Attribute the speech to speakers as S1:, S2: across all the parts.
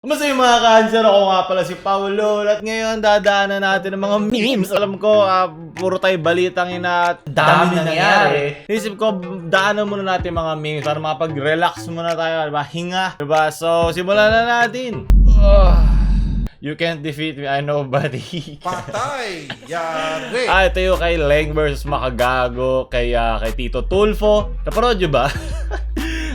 S1: Kumusta yung mga cancer? Ako nga pala si Paulo. At ngayon, dadaanan natin ng mga memes. Alam ko, puro tayo balitang ina. Dami nangyari. Isip ko, daanan muna natin mga memes para makapag-relax muna tayo. Diba? Hinga. Diba? So, simulan na natin. You can't defeat me, I know, buddy.
S2: Patay! Yari!
S1: Ito yung kay Leng versus Makagago, kay Tito Tulfo. Napanood nyo ba?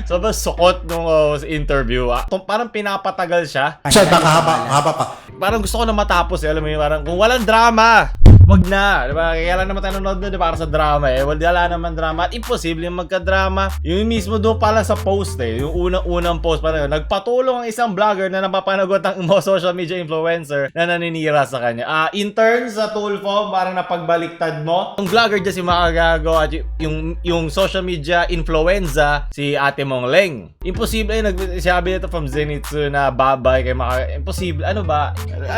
S1: Sobrang sukot nung interview. Parang pinapatagal siya.
S2: Siya, haba pa.
S1: Parang gusto ko na matapos alam mo yun, parang kung walang drama, wag na, diba? Kaya lang naman tayo nanonood na, diba? Para sa drama wala naman drama at imposible yung magka-drama. Yung mismo doon pala sa post yung unang post pa na yun, nagpatulong ang isang vlogger na napapanagot ng social media influencer na naninira sa kanya. Intern sa Tulfo, parang napagbaliktad mo. Yung vlogger dyan si Makagago at yung social media influenza si Ate Mong Leng. Imposible nagsabi nito from Zenitsu na babay kay Makagago. Imposible, ano ba?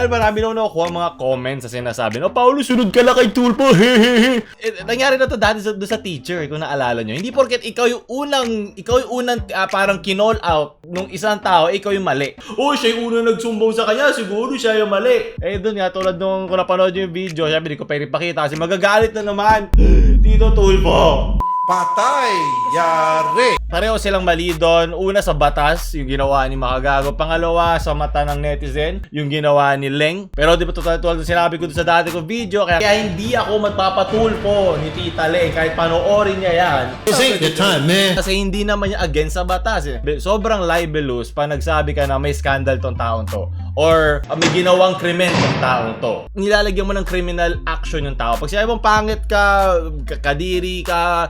S1: Marami na nakukuha mga comments sa sinasabi, Paulo, sunod ka lang kay Tulfo, hehehe. Nangyari na to dati doon sa teacher, kung naalala nyo. Hindi porket ikaw yung unang parang kinall out nung isang tao, ikaw yung mali. Siya yung unang nagsumbong sa kanya, siguro siya yung mali. Doon nga, tulad nung kung napanood yung video, sabi, hindi ko pwede pakita kasi magagalit na naman Tito Tulfo.
S2: Patay! Yari!
S1: Pareho silang mali doon. Una sa batas, yung ginawa ni Makagago. Pangalawa, sa mata ng netizen, yung ginawa ni Leng. Pero di ba tulad sinabi ko doon sa dati ko video, kaya hindi ako magpapatulpo ni Tita Leng kahit panoorin niya yan.
S2: Take your time, man.
S1: Kasi hindi naman niya against sa batas. Sobrang libelous pa nagsabi ka na may scandal tong taong to. Or may ginawang krimen tong taong to. Nilalagyan mo ng criminal action yung tao. Pag sinabi mong pangit ka, kadiri ka,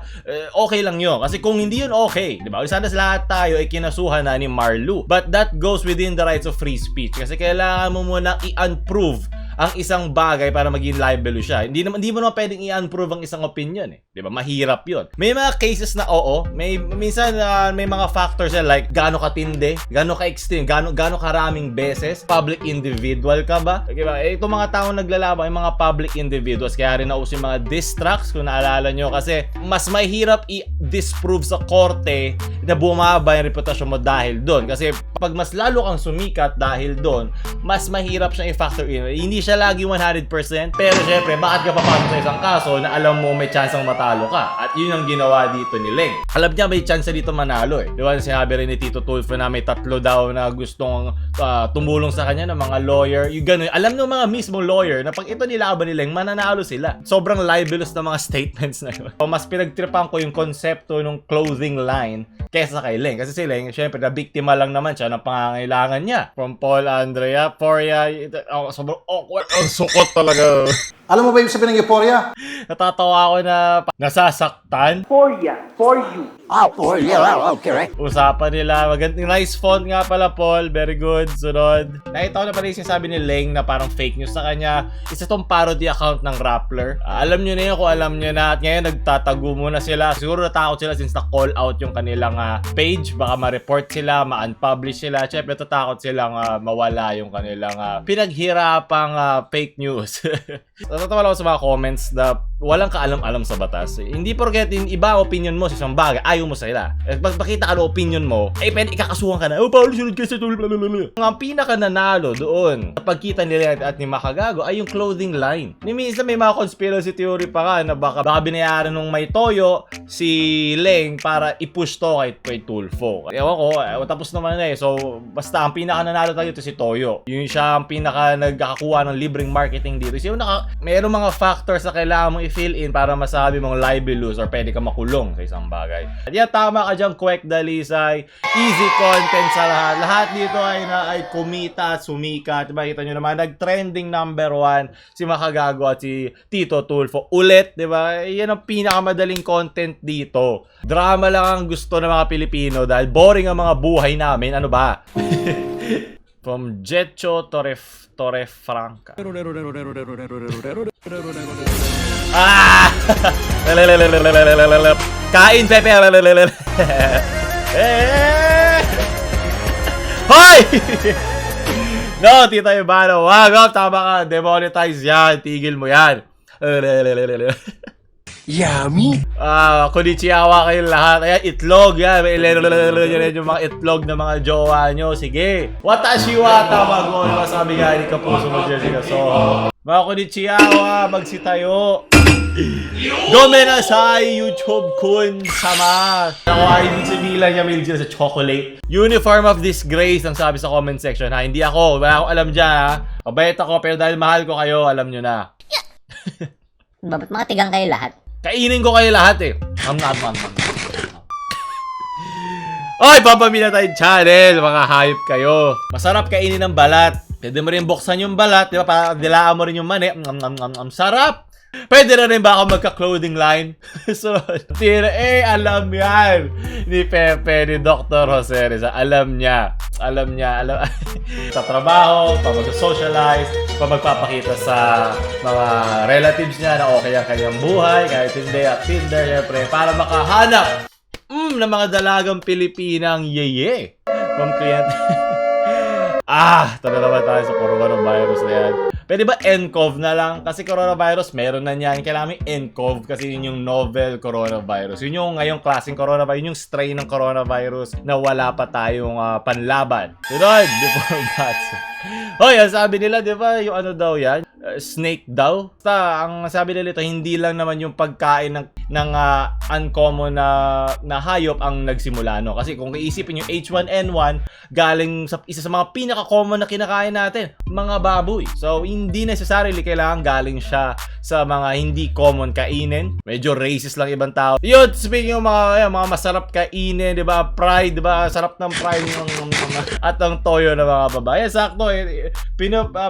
S1: okay lang yun. Kasi kung hindi yun, okay. Diba? Sana lahat tayo ay kinasuhan na ni Marlu. But that goes within the rights of free speech. Kasi kailangan mo muna i-unprove ang isang bagay para maging libelous siya. Hindi mo naman pwedeng i-unprove ang isang opinion Diba? Mahirap yun. May mga cases na oo. Minsan may mga factors like gaano katindi, gaano ka-extreme, gaano karaming beses, public individual ka ba? Diba? Itong mga taong naglalabang, yung mga public individuals, kaya rin nauso yung mga diss tracks, kung naalala nyo, kasi mas mahirap i-disprove sa korte na bumaba yung reputasyon mo dahil doon. Kasi pag mas lalo kang sumikat dahil doon, mas mahirap siyang i-factor in. Hindi siya lagi 100%, pero syempre, bakit ka papasok sa isang kaso na alam mo may chance ang matalo ka? At yun ang ginawa dito ni Leng. Alam niya may chance dito manalo Di ba? Sinabi rin ni Tito Tulfo na may 3 daw na gustong tumulong sa kanya ng mga lawyer. Yung ganun. Alam ng mga mismong lawyer na pag ito nilaban ni Leng, mananalo sila. Sobrang libelous na mga statements na yun. So, mas pinagtripan ko yung konsepto ng clothing line kesa kay Leng. Kasi si Leng, syempre, na biktima lang naman siya ng pangangailangan niya. From Paul Andrea, Poria, sobrang awkward. Ang sukot talaga.
S2: Alam mo ba yung sabihin ng euphoria?
S1: Natatawa ako na nasasaktan.
S3: Euphoria, for you.
S2: Okay.
S1: Usapan nila. Magandang nice font nga pala, Paul. Very good. Sunod. Nakita ko na pala yung sinasabi ni Leng na parang fake news sa kanya. Isa tong parody account ng Rappler. Alam nyo na yun kung alam nyo na. At ngayon nagtatago muna sila. Siguro natakot sila since na-call out yung kanilang page. Baka ma-report sila, ma-unpublish sila. Siyempre natatakot silang mawala yung kanilang pinaghirapang fake news. Natatawa lang ako sa mga comments na walang kaalam-alam sa batas. Hindi porket iba opinion mo sa isang bagay, ayaw mo sa ila. Pag makita ka ng opinion mo, pwede ikakasuhan ka na, Paulo, sunod ka sa tulad. Ang pinaka nanalo doon sa pagkita nila at ni Makagago ay yung clothing line. Minsan may mga conspiracy theory pa ka na baka binayaran nung may toyo si Leng para i-push to kay Tulfo. Ewan ko, tapos naman So, basta ang pinaka nanalo tayo ito si Toyo. Yung siya ang pinaka nagkakakuha ng libreng marketing dito. So, mayroong mga factors na kailangan mong i-fill in para masabi mong libelous or pwede ka makulong sa isang bagay. At yan, tama ka dyan, Kwek Dalisay. Easy content sa lahat. Lahat dito ay kumita at sumikat. Diba, kita nyo naman, nag-trending number 1 si Makagago at si Tito Tulfo. Ulit, diba? Yan ang pinakamadaling content dito. Drama lang ang gusto ng mga Pilipino dahil boring ang mga buhay namin. Ano ba? From Jetcho Torrefranca. Kain, Pepe. Hoy! No, Tita Ibano. Wag up, tama ka. Demonetize yan. Tigil mo yan.
S2: Yummy.
S1: Konnichiwa kayong lahat. Ayan, itlog yan. May yung mga itlog na mga jowa nyo. Sige. Watashi wa tamago. Sabi nga ni Kapuso mo, Jessica. So, mga konnichiwa, magsitayo. Gomenasai, YouTube kun sama. Ako ay ibig sabihin niya may sa chocolate. Uniform of disgrace ang sabi sa comment section ha. Hindi ako. Wala akong alam dyan ha. Mabait ako pero dahil mahal ko kayo, alam nyo na.
S3: Ba't mga tigang kayo lahat?
S1: Kainin ko kayo lahat eh. Oy, Pampamilya tayong channel. Mga hayop kayo. Masarap kainin ng balat. Pwede mo rin buksan yung balat. Di ba? Para dilaan mo rin yung mani. Sarap! Pwede na rin ba ako magka-clothing line? So, alam yan. Ni Pepe, ni Dr. Jose Reza. Alam niya. Sa trabaho, pa mag-socialize, pa magpapakita sa mga relatives niya na okay ang kanyang buhay, kahit hindi at Tinder, syempre, para makahanap ng mga dalagang Pilipinang yeye. From kliyente. Tara naman tayo sa coronavirus na yan. Pwede ba nCoV na lang? Kasi coronavirus, meron na niyan. Kailangan may nCoV kasi yun yung novel coronavirus. Yun yung ngayong klaseng coronavirus. Yun yung strain ng coronavirus na wala pa tayong panlaban. Sunod, before bats. Hoy, ang sabi nila, di ba, yung ano daw yan? Snake daw? Ang sabi nila ito, hindi lang naman yung pagkain ng uncommon na hayop ang nagsimula, no? Kasi kung iisipin yung H1N1, galing sa isa sa mga pinaka-common na kinakain natin, mga baboy. So, hindi necessarily kailangan galing siya sa mga hindi common kainin. Medyo racist lang ibang tao. Yun, speaking of mga masarap kainin, di ba? Pride, di ba? Sarap ng pride at ang toyo ng mga babae. Sakto,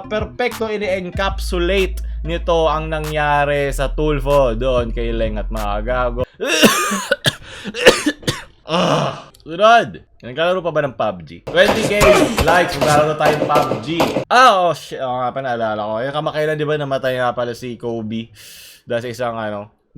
S1: perfecto ini-encapsulate nito ang nangyari sa Tulfo doon kay Leng at mga gago. Sunod! Naglalaro pa ba ng PUBG? 20k likes, maglalaro tayo ng PUBG. Shit. Nga pa naalala ko. Yung kamakailan, di ba, namatay nga pala si Kobe dahil sa isang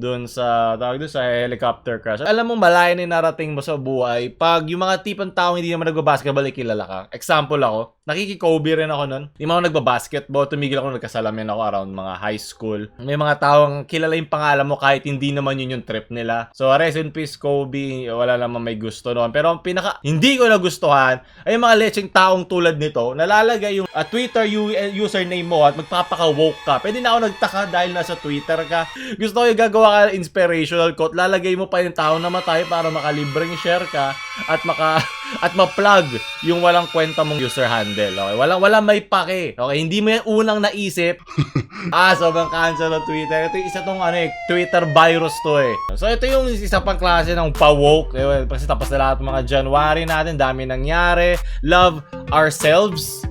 S1: doon sa helicopter crash. Alam mo, malayo na yung narating mo sa buhay pag yung mga tipong taong hindi naman nagbabasketball ay kilala ka. Example ako, nakiki-Kobe rin ako nun. Hindi mo ako nagbabasketball, tumigil ako, nagkasalamin ako around mga high school. May mga taong kilala yung pangalan mo kahit hindi naman yun yung trip nila. So, rest in peace, Kobe. Wala naman may gusto noon. Pero ang hindi ko nagustuhan ay yung mga lecheng taong tulad nito, nalalagay yung Twitter username mo at magpapaka-woke ka. Pwede na ako nagtaka dahil nasa Twitter ka. Gusto ko yung gagawa ka inspirational quote, lalagay mo pa yung tao na matay para makalibreng share ka at ma-plug yung walang kwenta mong user handle. Okay? Walang may pake. Okay? Hindi mo yan unang naisip. Sobrang cancel ng Twitter. Ito yung isa tong Twitter virus to eh. So ito yung isa pang klase ng pa-woke. Kasi tapos na lahat ng mga January natin, dami nangyari. Love ourselves.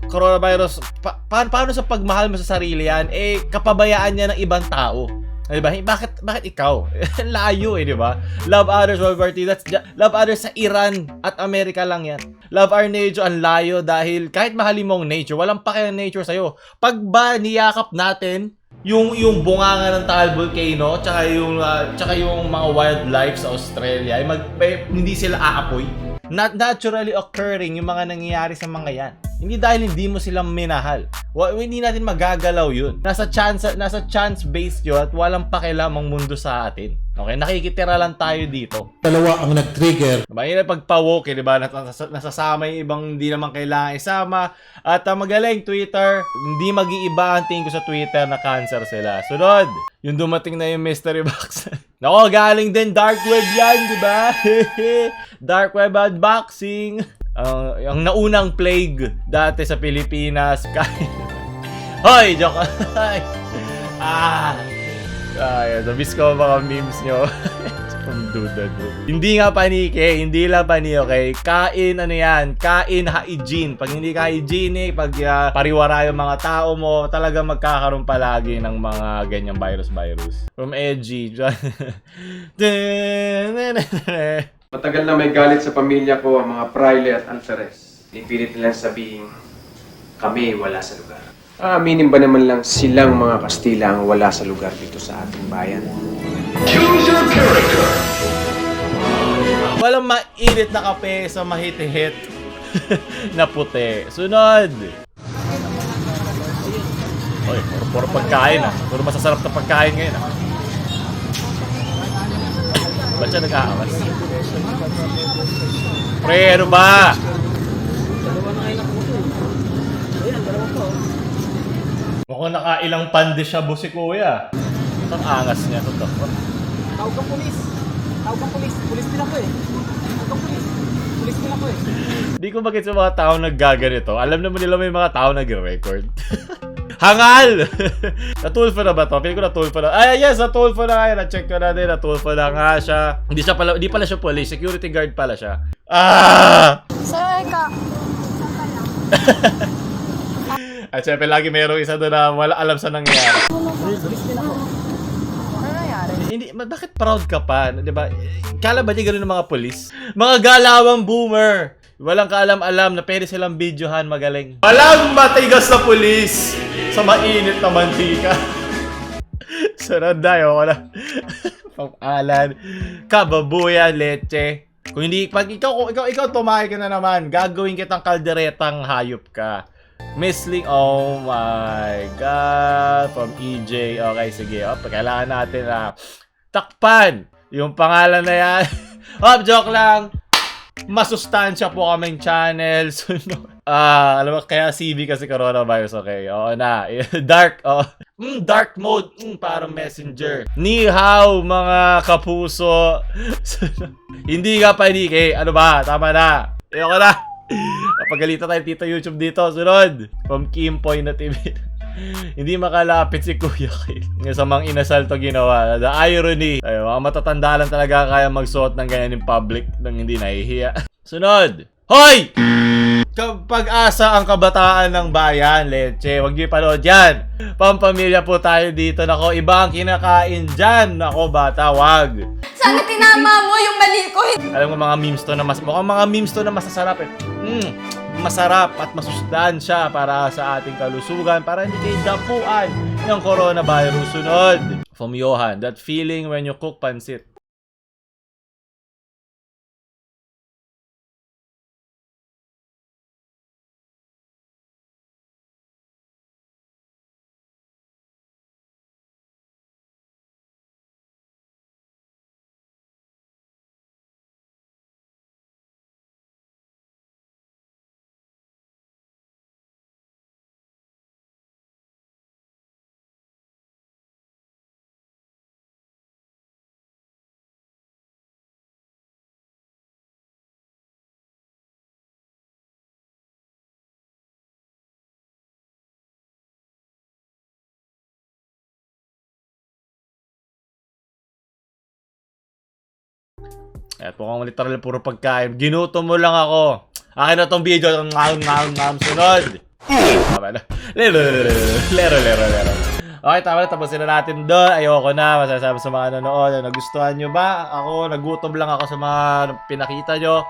S1: Coronavirus, paano sa pagmahal mo sa sarili yan? Kapabayaan niya ng ibang tao. Diba? Bakit ikaw? Layo di ba? Love others, World War II. Love others sa Iran at Amerika lang yan. Love our nature, ang layo dahil kahit mahalin mong nature, walang pake ng nature sa'yo. Pag ba niyakap natin yung bunganga ng Taal Volcano tsaka yung mga wildlife sa Australia, hindi sila aapoy. Naturally occurring yung mga nangyayari sa mga yan. Hindi dahil hindi mo silang minahal. Hindi natin magagalaw yun. Nasa chance-based yun at walang pakialamang mundo sa atin. Okay? Nakikitira lang tayo dito.
S2: Dalawa ang nag-trigger.
S1: Diba? Pagpa-woke, diba? Nasasama yung ibang hindi naman kailangan isama. At magaling, Twitter. Hindi mag-iiba ang tingin ko sa Twitter na cancer sila. Sunod, yung dumating na yung mystery box. Nako, galing din dark web yan, diba? Dark web unboxing. Ang naunang plague dati sa Pilipinas. Hoy, joke. Namiss ko mga memes nyo. Hindi nga panike, hindi lang pani, okay? Kain hygiene. Pag hindi ka hygienic, pag pariwara yung mga tao mo, talagang magkakaroon palagi ng mga ganyang virus. From edgy.
S4: Matagal na may galit sa pamilya ko ang mga Fraile at Alferez. Pinipilit nilang sabihin, kami wala sa lugar. Aaminin ba naman lang silang mga Kastila ang wala sa lugar dito sa ating bayan?
S2: Choose your character.
S1: Walang mainit na kape sa mahit-hit na puti. Sunod! Oy, puro pagkain Puro masasarap na pagkain ngayon Ba't siya nag-aawas? Pre, ano ba? Mukhang nakailang pande siya si kuya. Ang angas niya, totoo.
S5: Tawag kang pulis. Tawag kang pulis. Pulis din ako eh. Tawag kang pulis. Pulis din ako eh.
S1: Di ko bakit sa mga tao naggaganito. Alam naman nila may mga tao nag-record. Hangal! Natulfo na ba to? Piling ko natulfo na. Ay, yes, natulfo na nga. Na-check ko na din. Natulfo na nga siya. Hindi pala siya police. Security guard pala siya. Ah!
S6: Sir, ka.
S1: At syempre, lagi mayroong isa doon na wala alam sa nangyayari.
S6: Ano nangyari?
S1: Hindi, bakit proud ka pa? Di ba? Kala ba di ganun ng mga polis? Mga galawang boomer! Walang kaalam-alam na pwede silang videohan magaling. Walang matigas na polis sa mainit na mantika. Sunod na yun. Wala. Pang-alan. Kababuyan, leche. Kung hindi, pag ikaw tumahay ka na naman, gagawin kitang kalderetang hayop ka. Missling, oh my God, from EJ. Okay, sige. Kailangan natin na takpan yung pangalan na yan. Joke lang. Masustansya po kaming channel. Alam mo, kaya CV kasi coronavirus, okay. Oo na. Dark, dark mode, parang messenger. Ni hao, mga kapuso. Hindi ka panike. Ano ba? Tama na. Ayoko na. Kapagalitan tayo Tito YouTube dito. Sunod. From Kimpoy na TV. Hindi makalapit si Kuya Kyle. Sa mga inasal to ginawa. The irony. Ay, mga matatanda lang talaga kaya magsuot ng ganyan in public nang hindi nahihiya. Sunod. Hoy! Pag-asa ang kabataan ng bayan, leche. Huwag niyo ipanood yan. Pampamilya po tayo dito. Nako, iba ang kinakain dyan. Nako, bata, wag.
S6: Sana tinama mo yung mali ko.
S1: Alam mo mga memes to na mukhang mga memes to na masasarap eh. Masarap at masustansya para sa ating kalusugan para hindi kayo dapuan ng coronavirus. Sunod. From Johan, that feeling when you cook pansit. At mukhang literal puro pagkain. Ginutom mo lang ako. Akin na tong video. Sunod. Tama na. Lero. Okay, tama na. Tapusin na natin doon. Ayoko na. Masasabi sa mga nanonood. Nagustuhan nyo ba? Ako, nagutom lang ako sa mga pinakita nyo.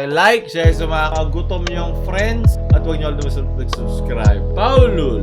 S1: Like, share sa mga kagutom nyong friends. At huwag nyo subscribe. Paulul!